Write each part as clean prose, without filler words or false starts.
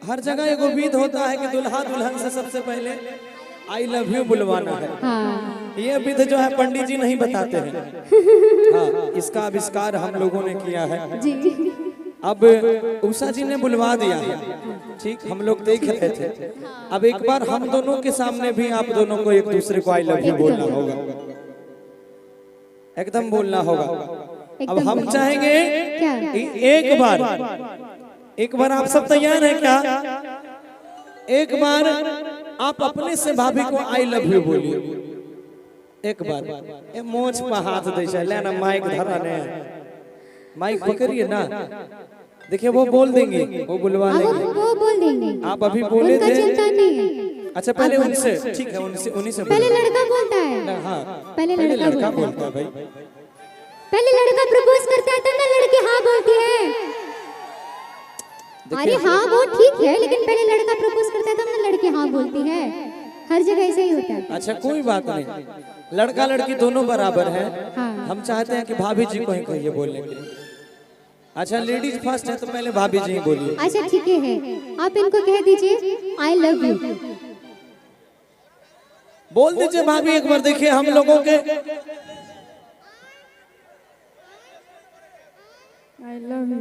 हर जगह एक विध होता है कि दुल्हा दुल्हन से सबसे पहले आई लव यू बुलवाना है। हाँ। ये विध जो है पंडित जी नहीं बताते हैं। हाँ, इसका आविष्कार हम लोगों ने किया है जी। अब उषा जी ने बुलवा दिया है, ठीक, हम लोग देख रहे थे। अब एक बार हम दोनों के सामने भी आप दोनों को एक दूसरे को आई लव यू बोलना होगा, एकदम बोलना होगा। अब हम चाहेंगे एक बार आप सब तैयार हैं क्या? एक बार आप अपने से भाभी को आई लव यू बोलिए। एक बार ए मोछ पर हाथ दे से लेना, माइक धरा ने, माइक पकड़िए ना, देखिए वो बोल देंगे, वो बुलवा लेंगे, वो बोल देंगे। आप अभी बोले थे, चिंता नहीं है। अच्छा पहले उनसे, ठीक है, उनसे उन्हीं से पहले लड़का बोलता है। हाँ पहले लड़का बोलता है भाई, पहले लड़का प्रपोज करता है तब ना लड़की हाँ बोलती है। अरे हाँ वो ठीक है, लेकिन पहले लड़का प्रपोज करता है तब ना लड़की हाँ बोलती है। हर जगह ऐसे ही होता है। अच्छा कोई बात नहीं, लड़का लड़की दोनों बराबर है। हाँ। हम चाहते हैं कि भाभी जी को ही कहिए बोलने के लिए। अच्छा लेडीज फर्स्ट है तो पहले भाभी जी ही बोलिए। अच्छा ठीक है, आप इनको कह दीजिए आई लव यू। बोल दीजिए भाभी एक बार, देखिए हम लोगों के आई लव यू।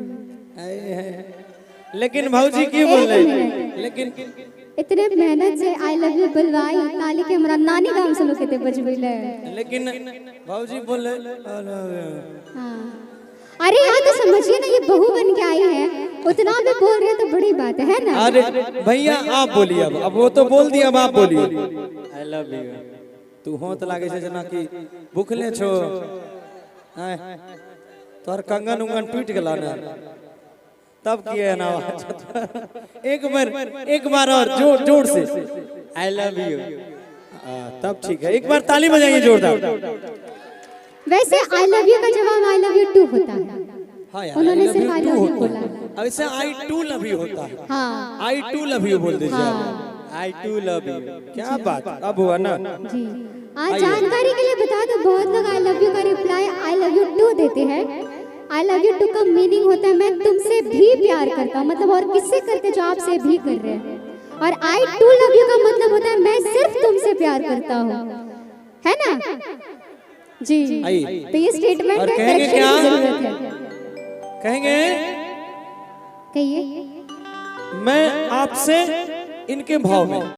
लेकिन भाऊजी क्यों बोल रहे हैं? लेकिन इतने मेहनत से आई लव यू बुलवाई ताली के हमरा नानी गांव से लोग के बजबैले, लेकिन भाऊजी बोले हाँ। अरे यहाँ तो समझिए ना, ये बहू बन के आई है, उतना भी बोल रहे तो बड़ी बात है ना। अरे भैया आप बोलिए, अब वो तो बोल दिया, अब आप बोलिए आई लव यू। तू होत लागे से जना की भूखले छो, तोर कंगन उंगन टूट गला ना, तब किए ना एक बार और जोर से आई लव यू, तब ठीक है। एक बार ताली बजाइए जोरदार। वैसे आई लव यू का जवाब आई लव यू टू होता है। हाँ यार, उन्होंने सिर्फ आई लव यू बोला। अब इससे आई टू लव यू होता है। हाँ आई टू लव यू बोल दीजिए। हाँ। आई टू लव यू, क्या बात अब हुआ ना जी। आज जानकारी के लिए बता दो, बहुत लोग आई लव यू का reply I love you too देते हैं। आई लव यू टू का मीनिंग होता है मैं तुमसे भी प्यार करता हूँ, मतलब और किससे करते जो आपसे भी कर रहे हैं। और आई टू लव यू का मतलब होता है मैं सिर्फ तुमसे प्यार करता हूँ, है ना जी। तो ये स्टेटमेंट और है, कहेंगे करेक्शन क्या? की जरूरत है। कहेंगे कहिए। मैं आपसे इनके भाव में